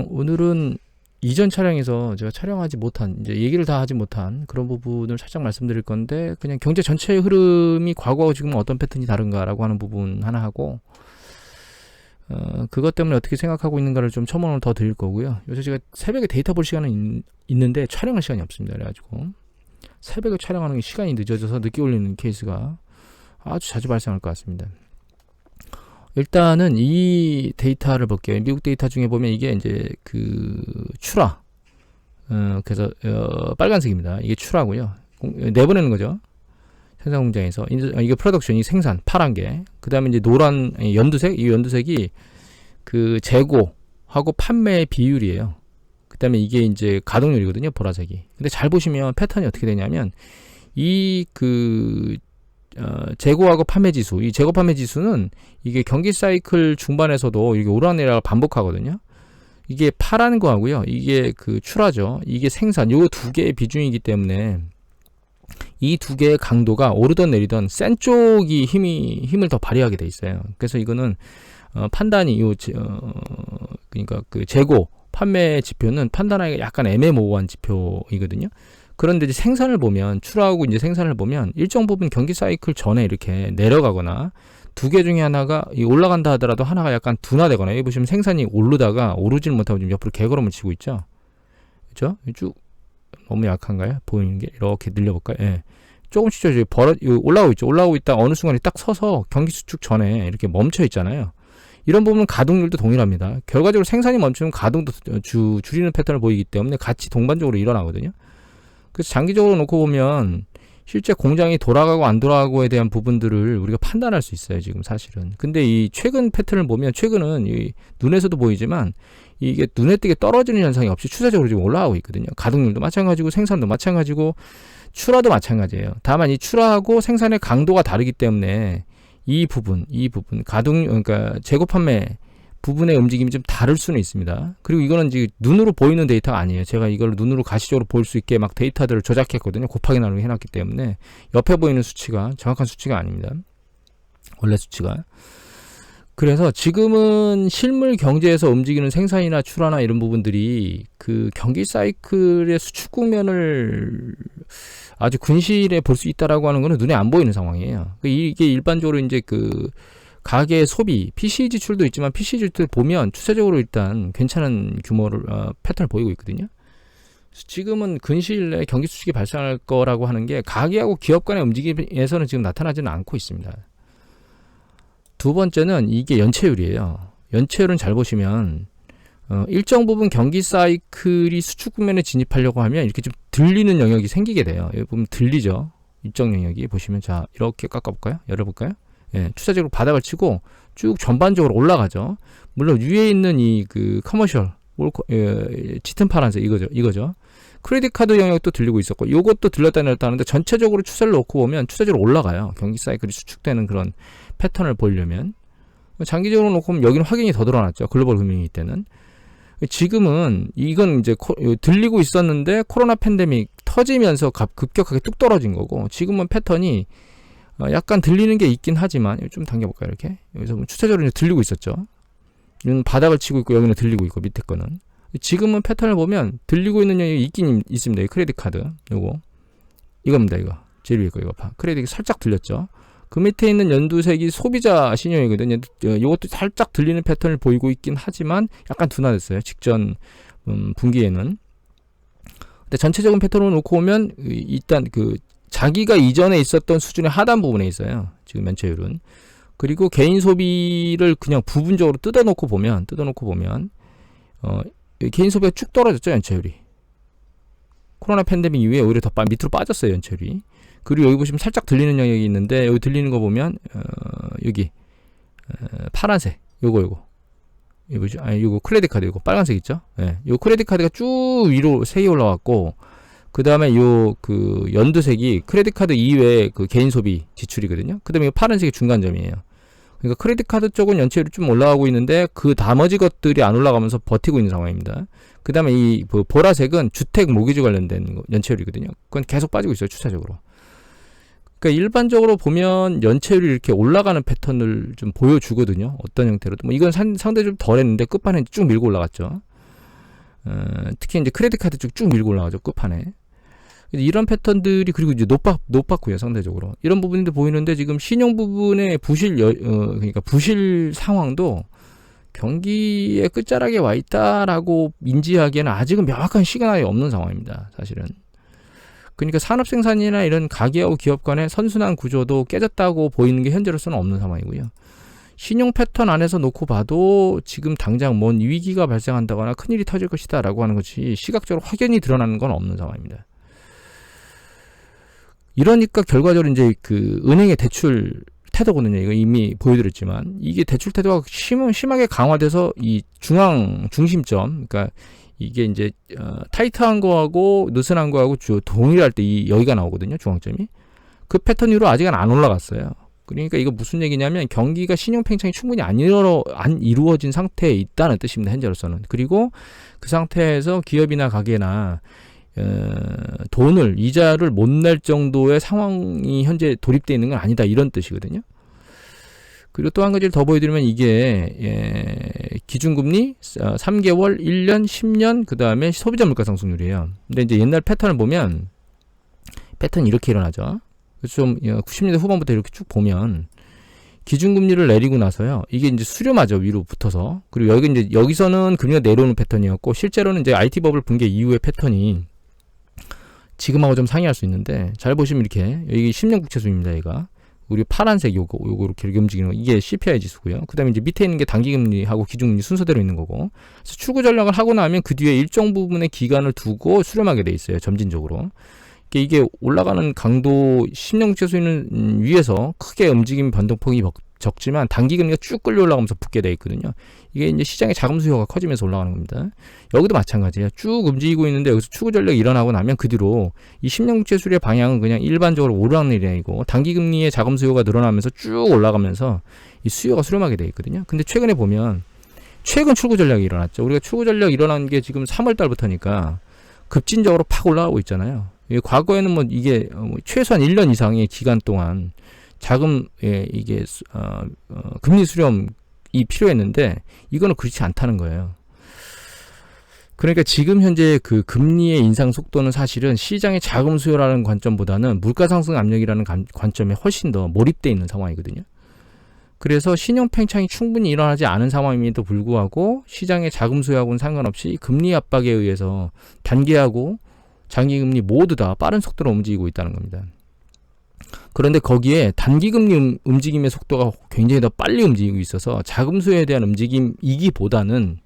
오늘은 이전 차량에서 제가 촬영하지 못한, 이제 얘기를 다 하지 못한 그런 부분을 살짝 말씀드릴 건데, 그냥 경제 전체의 흐름이 과거하고 지금 어떤 패턴이 다른가라고 하는 부분 하나 하고, 그것 때문에 어떻게 생각하고 있는가를 좀 첨언을 더 드릴 거고요. 요새 제가 새벽에 데이터 볼 시간은 있는데 촬영할 시간이 없습니다. 그래가지고 새벽에 촬영하는 게 시간이 늦어져서 늦게 올리는 케이스가 아주 자주 발생할 것 같습니다. 일단은 이 데이터를 볼게요. 미국 데이터 중에 보면 이게 이제 그 출하, 그래서 빨간색입니다. 이게 출하고요. 내보내는 거죠. 생산 공장에서. 이게 프로덕션이 생산 파란 게. 그 다음에 이제 노란 연두색, 이 연두색이 그 재고하고 판매의 비율이에요. 그 다음에 이게 이제 가동률이거든요. 보라색이. 근데 잘 보시면 패턴이 어떻게 되냐면 재고하고 판매 지수, 이 재고 판매 지수는 이게 경기 사이클 중반에서도 이게 오르락내리락을 반복하거든요. 이게 파란 거하고요, 이게 그 출하죠. 이게 생산, 요 두 개의 비중이기 때문에 이 두 개의 강도가 오르던 내리던 센 쪽이 힘을 더 발휘하게 돼 있어요. 그래서 이거는 판단이 그러니까 그 재고 판매 지표는 판단하기가 약간 애매모호한 지표이거든요. 그런데 이제 생산을 보면, 출하하고 이제 생산을 보면 일정 부분 경기 사이클 전에 이렇게 내려가거나, 두 개 중에 하나가 올라간다 하더라도 하나가 약간 둔화되거나, 여기 보시면 생산이 오르다가 오르지를 못하고 지금 옆으로 개걸음을 치고 있죠. 그렇죠? 쭉 너무 약한가요? 보이는 게 이렇게 늘려볼까요? 예. 조금씩 올라오고 있죠. 올라오고 있다 어느 순간에 딱 서서 경기 수축 전에 이렇게 멈춰 있잖아요. 이런 부분은 가동률도 동일합니다. 결과적으로 생산이 멈추면 가동도 줄이는 패턴을 보이기 때문에 같이 동반적으로 일어나거든요. 그래서 장기적으로 놓고 보면 실제 공장이 돌아가고 안 돌아가고에 대한 부분들을 우리가 판단할 수 있어요, 지금 사실은. 근데 이 최근 패턴을 보면, 최근은 이 눈에서도 보이지만 이게 눈에 띄게 떨어지는 현상이 없이 추세적으로 지금 올라가고 있거든요. 가동률도 마찬가지고 생산도 마찬가지고 출하도 마찬가지예요. 다만 이 출하하고 생산의 강도가 다르기 때문에 이 부분 그러니까 재고 판매 부분의 움직임이 좀 다를 수는 있습니다. 그리고 이거는 이제 눈으로 보이는 데이터가 아니에요. 제가 이걸 눈으로 가시적으로 볼 수 있게 막 데이터들을 조작했거든요. 곱하기 나누기 해놨기 때문에 옆에 보이는 수치가 정확한 수치가 아닙니다. 원래 수치가. 그래서 지금은 실물 경제에서 움직이는 생산이나 출하나 이런 부분들이 그 경기 사이클의 수축 국면을 아주 근시일에 볼 수 있다라고 하는 거는 눈에 안 보이는 상황이에요. 이게 일반적으로 이제 그 가계 소비, PC 지출도 있지만 PC 지출 보면 추세적으로 일단 괜찮은 규모를 패턴을 보이고 있거든요. 지금은 근시일 내에 경기 수축이 발생할 거라고 하는 게 가계하고 기업 간의 움직임에서는 지금 나타나지는 않고 있습니다. 두 번째는 이게 연체율이에요. 연체율은 잘 보시면 일정 부분 경기 사이클이 수축 국면에 진입하려고 하면 이렇게 좀 들리는 영역이 생기게 돼요. 여기 보면 들리죠. 일정 영역이 보시면, 자 이렇게 깎아볼까요? 열어볼까요? 예, 추세적으로 바닥을 치고 쭉 전반적으로 올라가죠. 물론 위에 있는 이 그 커머셜 짙은 파란색 이거죠. 크레딧 카드 영역도 들리고 있었고, 이것도 들렸다 내렸다 하는데 전체적으로 추세를 놓고 보면 추세적으로 올라가요. 경기 사이클이 수축되는 그런 패턴을 보려면. 장기적으로 놓고 보면 여기는 확연히 더 드러났죠. 글로벌 금융위기 때는. 지금은 이건 이제 들리고 있었는데 코로나 팬데믹 터지면서 급격하게 뚝 떨어진 거고, 지금은 패턴이 약간 들리는 게 있긴 하지만, 좀 당겨볼까요? 이렇게 여기서 보면 추세적으로 이제 들리고 있었죠. 여기는 바닥을 치고 있고 여기는 들리고 있고 밑에 거는. 지금은 패턴을 보면 들리고 있는 영역이 있긴 있습니다. 이 크레딧 카드 이겁니다. 이거 제일 위에 거 이거 크레딧이 살짝 들렸죠. 그 밑에 있는 연두색이 소비자 신용이거든요. 이것도 살짝 들리는 패턴을 보이고 있긴 하지만 약간 둔화됐어요. 직전 분기에는. 근데 전체적인 패턴을 놓고 보면 일단 그 자기가 이전에 있었던 수준의 하단 부분에 있어요. 지금 연체율은. 그리고 개인 소비를 그냥 부분적으로 뜯어놓고 보면 개인 소비가 쭉 떨어졌죠, 연체율이. 코로나 팬데믹 이후에 오히려 더 밑으로 빠졌어요, 연체율이. 그리고 여기 보시면 살짝 들리는 영역이 있는데, 여기 들리는 거 보면 여기 파란색 요거 크레딧 카드 이거 빨간색 있죠? 예. 요 크레딧 카드가 쭉 위로 색이 올라왔고, 그 다음에 요 그 연두색이 크레딧 카드 이외의 그 개인 소비 지출이거든요. 그 다음에 이 파란색이 중간점이에요. 그러니까 크레딧 카드 쪽은 연체율이 좀 올라가고 있는데 그 나머지 것들이 안 올라가면서 버티고 있는 상황입니다. 그 다음에 이 보라색은 주택 모기지 관련된 연체율이거든요. 그건 계속 빠지고 있어요, 추세적으로. 그러니까 일반적으로 보면 연체율이 이렇게 올라가는 패턴을 좀 보여주거든요. 어떤 형태로도. 뭐 이건 상당히 좀 덜했는데 끝판에 쭉 밀고 올라갔죠. 특히 이제 크레딧 카드 쭉 밀고 올라가죠. 끝판에. 이런 패턴들이 그리고 이제 높았고요. 상대적으로. 이런 부분인데 보이는데 지금 신용 부분의 그러니까 부실 상황도 경기의 끝자락에 와 있다라고 인지하기에는 아직은 명확한 시그널이 없는 상황입니다. 사실은. 그러니까 산업 생산이나 이런 가계하고 기업 간의 선순환 구조도 깨졌다고 보이는 게 현재로서는 없는 상황이고요. 신용 패턴 안에서 놓고 봐도 지금 당장 뭔 위기가 발생한다거나 큰일이 터질 것이다 라고 하는 것이 시각적으로 확연히 드러나는 건 없는 상황입니다. 이러니까 결과적으로 이제 그 은행의 대출 태도거든요. 이거 이미 보여드렸지만 이게 대출 태도가 심하게 강화돼서 이 중심점, 그러니까 이게 이제 타이트한 거하고 느슨한 거하고 동일할 때 여기가 나오거든요. 중앙점이. 그 패턴 위로 아직은 안 올라갔어요. 그러니까 이거 무슨 얘기냐면 경기가 신용 팽창이 충분히 안 이루어진 상태에 있다는 뜻입니다. 현재로서는. 그리고 그 상태에서 기업이나 가게나 돈을 이자를 못 낼 정도의 상황이 현재 돌입되어 있는 건 아니다 이런 뜻이거든요. 그리고 또 한 가지를 더 보여드리면 이게 기준금리 3개월, 1년, 10년 그 다음에 소비자 물가상승률이에요. 근데 이제 옛날 패턴을 보면 패턴이 이렇게 일어나죠. 그래서 좀 90년대 후반부터 이렇게 쭉 보면 기준금리를 내리고 나서요. 이게 이제 수렴하죠. 위로 붙어서. 그리고 여기서는 금리가 내려오는 패턴이었고 실제로는 이제 IT 버블 붕괴 이후의 패턴이 지금하고 좀 상이할 수 있는데 잘 보시면 이렇게 여기 10년 국채수입니다. 얘가 우리 파란색 요거 이렇게 움직이는 거 이게 CPI 지수고요. 그다음에 이제 밑에 있는 게 단기금리하고 기준금리 순서대로 있는 거고. 그래서 출구 전략을 하고 나면 그 뒤에 일정 부분의 기간을 두고 수렴하게 돼 있어요. 점진적으로. 이게 올라가는 강도 10년 국채수는 위에서 크게 움직임 변동폭이 적지만 단기금리가 쭉 끌려 올라가면서 붙게 돼 있거든요. 이게 이제 시장의 자금 수요가 커지면서 올라가는 겁니다. 여기도 마찬가지예요. 쭉 움직이고 있는데 여기서 추구 전략이 일어나고 나면 그 뒤로 이 10년 국채수의 방향은 그냥 일반적으로 오르락내리락이고 단기금리의 자금 수요가 늘어나면서 쭉 올라가면서 이 수요가 수렴하게 돼 있거든요. 근데 최근에 보면 최근 출구 전략이 일어났죠. 우리가 출구 전략 일어난 게 지금 3월 달부터니까 급진적으로 팍 올라가고 있잖아요. 과거에는 뭐 이게 최소한 1년 이상의 기간 동안 이게 금리 수렴이 필요했는데 이거는 그렇지 않다는 거예요. 그러니까 지금 현재 그 금리의 인상 속도는 사실은 시장의 자금 수요라는 관점보다는 물가 상승 압력이라는 관점에 훨씬 더 몰입되어 있는 상황이거든요. 그래서 신용 팽창이 충분히 일어나지 않은 상황임에도 불구하고 시장의 자금 수요하고는 상관없이 금리 압박에 의해서 단기하고 장기금리 모두 다 빠른 속도로 움직이고 있다는 겁니다. 그런데 거기에 단기금리 움직임의 속도가 굉장히 더 빨리 움직이고 있어서 자금 수요에 대한 움직임이기보다는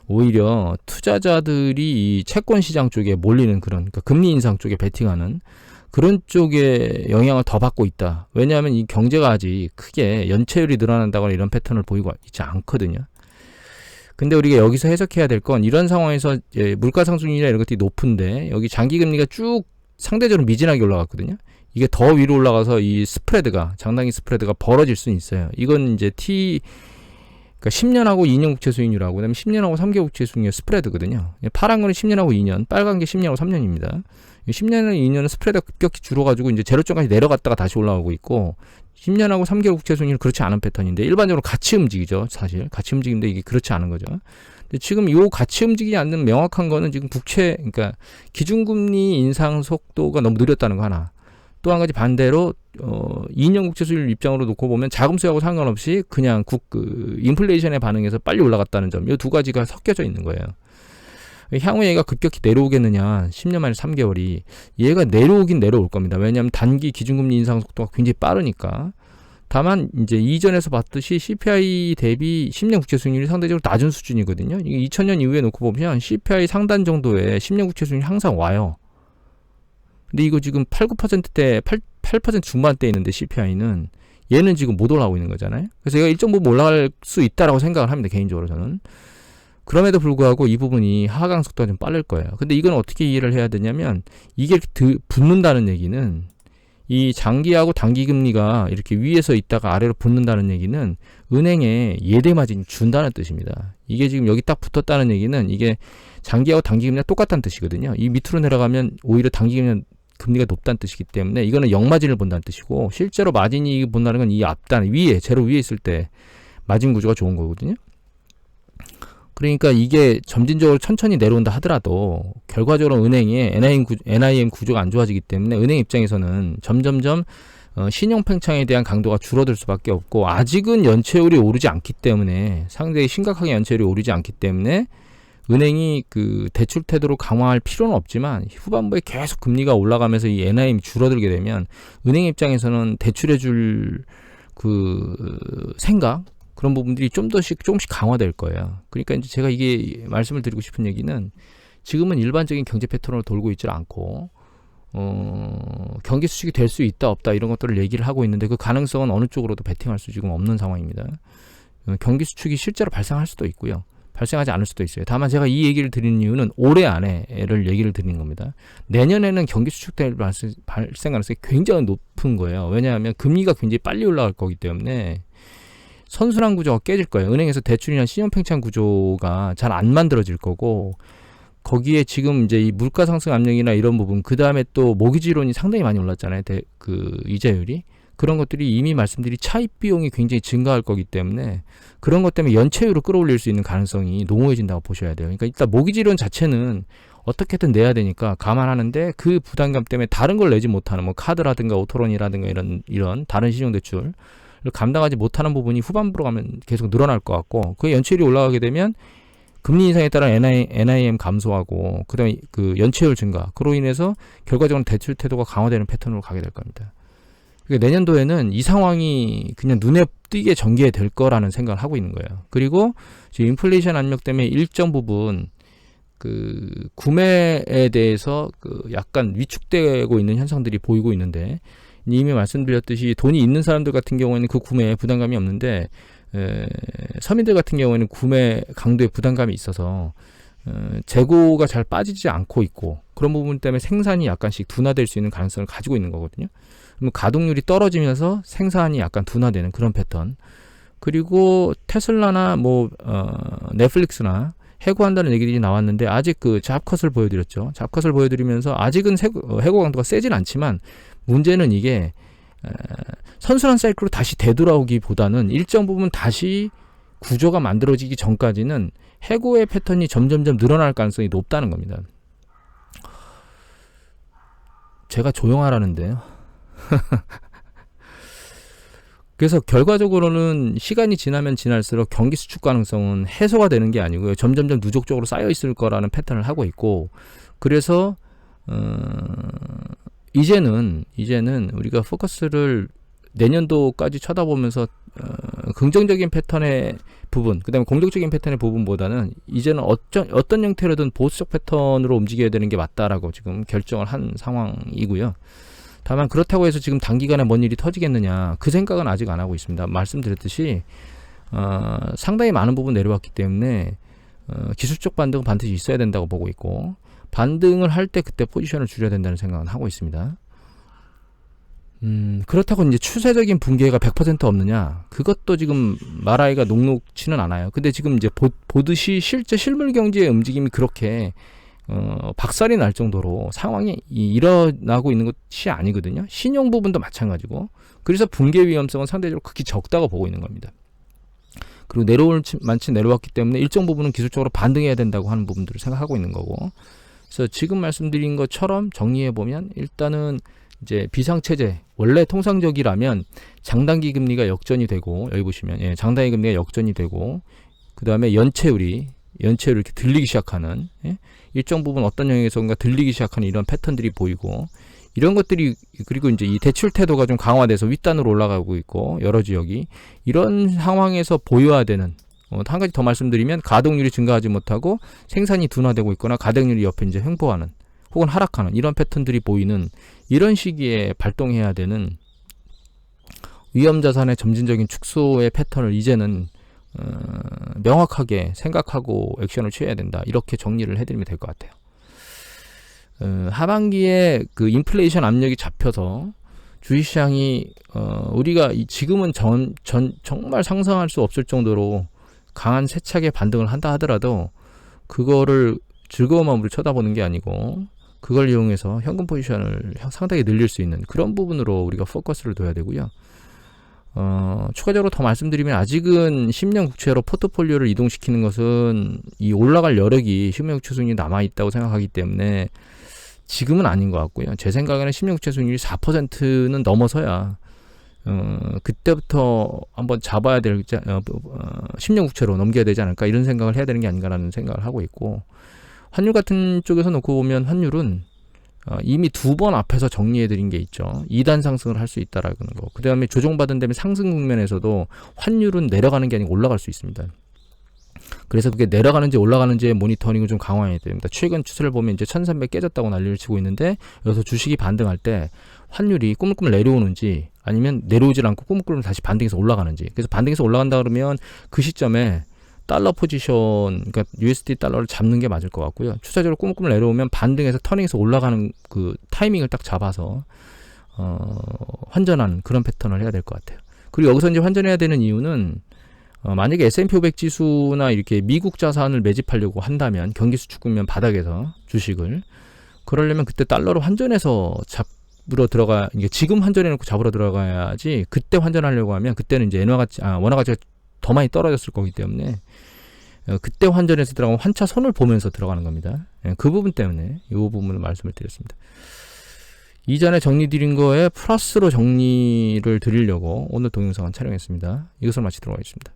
오히려 투자자들이 이 채권 시장 쪽에 몰리는 그러니까 금리 인상 쪽에 베팅하는 그런 쪽에 영향을 더 받고 있다. 왜냐하면 이 경제가 아직 크게 연체율이 늘어난다거나 이런 패턴을 보이고 있지 않거든요. 근데 우리가 여기서 해석해야 될 건 이런 상황에서 물가 상승률이나 이런 것들이 높은데 여기 장기금리가 쭉 상대적으로 미진하게 올라갔거든요. 이게 더 위로 올라가서 이 장단기 스프레드가 벌어질 수는 있어요. 이건 이제 그러니까 10년하고 2년 국채 수익률하고 그다음에 10년하고 3개월 국채 수익률 스프레드거든요. 파란 거는 10년하고 2년, 빨간 게 10년하고 3년입니다. 10년하고 2년은 스프레드가 급격히 줄어가지고 이제 제로점까지 내려갔다가 다시 올라오고 있고 10년하고 3개월 국채 수익률은 그렇지 않은 패턴인데 일반적으로 같이 움직이죠. 사실 같이 움직이는데 이게 그렇지 않은 거죠. 근데 지금 요 같이 움직이지 않는 명확한 거는 지금 그러니까 기준금리 인상 속도가 너무 느렸다는 거 하나. 또 한 가지 반대로 2년 국채 수익률 입장으로 놓고 보면 자금 수요하고 상관없이 그냥 인플레이션에 반응해서 빨리 올라갔다는 점. 이 두 가지가 섞여져 있는 거예요. 향후 얘가 급격히 내려오겠느냐 10년 만에 3개월이 얘가 내려오긴 내려올 겁니다. 왜냐하면 단기 기준금리 인상 속도가 굉장히 빠르니까. 다만 이제 이전에서 봤듯이 CPI 대비 10년 국채 수익률이 상대적으로 낮은 수준이거든요. 이게 2000년 이후에 놓고 보면 CPI 상단 정도의 10년 국채 수익률이 항상 와요. 근데 이거 지금 8, 9%대 8% 중반대에 있는데 CPI는 얘는 지금 못 올라가고 있는 거잖아요. 그래서 얘가 일정 부분 올라갈 수 있다라고 생각을 합니다. 개인적으로 저는. 그럼에도 불구하고 이 부분이 하강 속도가 좀 빠를 거예요. 근데 이건 어떻게 이해를 해야 되냐면 이게 이렇게 붙는다는 얘기는 이 장기하고 단기 금리가 이렇게 위에서 있다가 아래로 붙는다는 얘기는 은행에 예대 마진이 준다는 뜻입니다. 이게 지금 여기 딱 붙었다는 얘기는 이게 장기하고 단기 금리가 똑같다는 뜻이거든요. 이 밑으로 내려가면 오히려 단기 금리가 높다는 뜻이기 때문에 이거는 역마진을 본다는 뜻이고 실제로 마진이 본다는 건 이 앞단 위에 제로 위에 있을 때 마진 구조가 좋은 거거든요. 그러니까 이게 점진적으로 천천히 내려온다 하더라도 결과적으로 은행의 NIM 구조가 안 좋아지기 때문에 은행 입장에서는 점점점 신용 팽창에 대한 강도가 줄어들 수밖에 없고, 아직은 연체율이 오르지 않기 때문에, 상당히 심각하게 연체율이 오르지 않기 때문에 은행이 그 대출 태도를 강화할 필요는 없지만, 후반부에 계속 금리가 올라가면서 이 NIM이 줄어들게 되면 은행 입장에서는 대출해줄 그 생각, 그런 부분들이 조금씩 강화될 거예요. 그러니까 이제 제가 이게 말씀을 드리고 싶은 얘기는, 지금은 일반적인 경제 패턴으로 돌고 있지 않고 경기 수축이 될 수 있다 없다 이런 것들을 얘기를 하고 있는데, 그 가능성은 어느 쪽으로도 베팅할 수 지금 없는 상황입니다. 경기 수축이 실제로 발생할 수도 있고요, 발생하지 않을 수도 있어요. 다만 제가 이 얘기를 드리는 이유는 올해 안에를 얘기를 드리는 겁니다. 내년에는 경기 수축될 발생 가능성이 굉장히 높은 거예요. 왜냐하면 금리가 굉장히 빨리 올라갈 거기 때문에 선순환 구조가 깨질 거예요. 은행에서 대출이나 신용 팽창 구조가 잘 안 만들어질 거고, 거기에 지금 이제 이 물가 상승 압력이나 이런 부분, 그 다음에 또 모기지론이 상당히 많이 올랐잖아요. 그 이자율이. 그런 것들이 이미 말씀드린 차입 비용이 굉장히 증가할 거기 때문에, 그런 것 때문에 연체율을 끌어올릴 수 있는 가능성이 농후해진다고 보셔야 돼요. 그러니까 일단 모기지론 자체는 어떻게든 내야 되니까 감안하는데, 그 부담감 때문에 다른 걸 내지 못하는, 뭐 카드라든가 오토론이라든가 이런 다른 신용대출 감당하지 못하는 부분이 후반부로 가면 계속 늘어날 것 같고, 그 연체율이 올라가게 되면 금리 인상에 따른 NIM 감소하고, 그다음에 그 연체율 증가, 그로 인해서 결과적으로 대출 태도가 강화되는 패턴으로 가게 될 겁니다. 그러니까 내년도에는 이 상황이 그냥 눈에 띄게 전개될 거라는 생각을 하고 있는 거예요. 그리고 지금 인플레이션 압력 때문에 일정 부분 그 구매에 대해서 그 약간 위축되고 있는 현상들이 보이고 있는데, 이미 말씀드렸듯이 돈이 있는 사람들 같은 경우에는 그 구매에 부담감이 없는데, 서민들 같은 경우에는 구매 강도에 부담감이 있어서 재고가 잘 빠지지 않고 있고, 그런 부분 때문에 생산이 약간씩 둔화될 수 있는 가능성을 가지고 있는 거거든요. 그럼 가동률이 떨어지면서 생산이 약간 둔화되는 그런 패턴. 그리고 테슬라나 넷플릭스나 해고한다는 얘기들이 나왔는데, 아직 그 잡컷을 보여드렸죠. 잡컷을 보여드리면서 아직은 해고 강도가 세진 않지만, 문제는 이게 선순환 사이클로 다시 되돌아오기보다는 일정 부분 다시 구조가 만들어지기 전까지는 해고의 패턴이 점점점 늘어날 가능성이 높다는 겁니다. 제가 조용하라는데요. 그래서 결과적으로는 시간이 지나면 지날수록 경기 수축 가능성은 해소가 되는 게 아니고요, 점점점 누적적으로 쌓여 있을 거라는 패턴을 하고 있고, 그래서 이제는 우리가 포커스를 내년도까지 쳐다보면서 긍정적인 패턴의 부분, 그 다음에 공격적인 패턴의 부분보다는 이제는 어떤 형태로든 보수적 패턴으로 움직여야 되는 게 맞다라고 지금 결정을 한 상황이고요. 다만 그렇다고 해서 지금 단기간에 뭔 일이 터지겠느냐, 그 생각은 아직 안 하고 있습니다. 말씀드렸듯이 상당히 많은 부분 내려왔기 때문에 기술적 반등은 반드시 있어야 된다고 보고 있고, 반등을 할 때 그때 포지션을 줄여야 된다는 생각은 하고 있습니다. 그렇다고 이제 추세적인 붕괴가 100% 없느냐, 그것도 지금 말하기가 녹록치는 않아요. 근데 지금 이제 보듯이 실제 실물 경제의 움직임이 그렇게 박살이 날 정도로 상황이 일어나고 있는 것이 아니거든요. 신용 부분도 마찬가지고, 그래서 붕괴 위험성은 상대적으로 극히 적다고 보고 있는 겁니다. 그리고 내려올 만치 내려왔기 때문에 일정 부분은 기술적으로 반등해야 된다고 하는 부분들을 생각하고 있는 거고, 그래서 지금 말씀드린 것처럼 정리해 보면, 일단은 이제 비상체제, 원래 통상적이라면 장단기 금리가 역전이 되고, 여기 보시면 장단기 금리가 역전이 되고, 그 다음에 연체율이 이렇게 들리기 시작하는, 일정 부분 어떤 영역에서인가 들리기 시작하는 이런 패턴들이 보이고, 이런 것들이, 그리고 이제 이 대출 태도가 좀 강화돼서 윗단으로 올라가고 있고, 여러 지역이 이런 상황에서 보여야 되는, 한 가지 더 말씀드리면, 가동률이 증가하지 못하고 생산이 둔화되고 있거나 가동률이 옆에 이제 횡보하는 혹은 하락하는 이런 패턴들이 보이는, 이런 시기에 발동해야 되는 위험자산의 점진적인 축소의 패턴을 이제는 명확하게 생각하고 액션을 취해야 된다, 이렇게 정리를 해드리면 될 것 같아요. 하반기에 그 인플레이션 압력이 잡혀서 주식시장이 우리가 지금은 정말 상상할 수 없을 정도로 강한 세차게 반등을 한다 하더라도, 그거를 즐거운 마음으로 쳐다보는 게 아니고, 그걸 이용해서 현금 포지션을 상당히 늘릴 수 있는 그런 부분으로 우리가 포커스를 둬야 되고요. 추가적으로 더 말씀드리면 아직은 10년 국채로 포트폴리오를 이동시키는 것은 이 올라갈 여력이 10년 국채 수익률이 남아있다고 생각하기 때문에 지금은 아닌 것 같고요. 제 생각에는 10년 국채 수익률이 4%는 넘어서야 그때부터 한번 잡아야 될 10년 국채로 넘겨야 되지 않을까 이런 생각을 해야 되는 게 아닌가라는 생각을 하고 있고, 환율 같은 쪽에서 놓고 보면 환율은 이미 2번 앞에서 정리해드린 게 있죠. 2단 상승을 할 수 있다라는 거. 그 다음에 조정받은 다음에 상승 국면에서도 환율은 내려가는 게 아니고 올라갈 수 있습니다. 그래서 그게 내려가는지 올라가는지의 모니터링을 좀 강화해야 됩니다. 최근 추세를 보면 이제 1300 깨졌다고 난리를 치고 있는데, 여기서 주식이 반등할 때 환율이 꾸물꾸물 내려오는지 아니면 내려오질 않고 꾸물꾸물 다시 반등해서 올라가는지. 그래서 반등해서 올라간다 그러면 그 시점에 달러 포지션, 그러니까 USD 달러를 잡는 게 맞을 것 같고요. 추세적으로 꾸물꾸물 내려오면 반등해서 터닝해서 올라가는 그 타이밍을 딱 잡아서 환전하는 그런 패턴을 해야 될 것 같아요. 그리고 여기서 이제 환전해야 되는 이유는 만약에 S&P 500 지수나 이렇게 미국 자산을 매집하려고 한다면, 경기 수축 국면 바닥에서 주식을, 그러려면 그때 달러로 환전해서 잡으러 들어가, 이게 지금 환전해 놓고 잡으러 들어가야지, 그때 환전하려고 하면 그때는 이제 원화 가치가 더 많이 떨어졌을 거기 때문에 그때 환전해서 들어가면 환차 손을 보면서 들어가는 겁니다. 그 부분 때문에 이 부분을 말씀을 드렸습니다. 이전에 정리 드린 거에 플러스로 정리를 드리려고 오늘 동영상을 촬영했습니다. 이것을 마치도록 하겠습니다.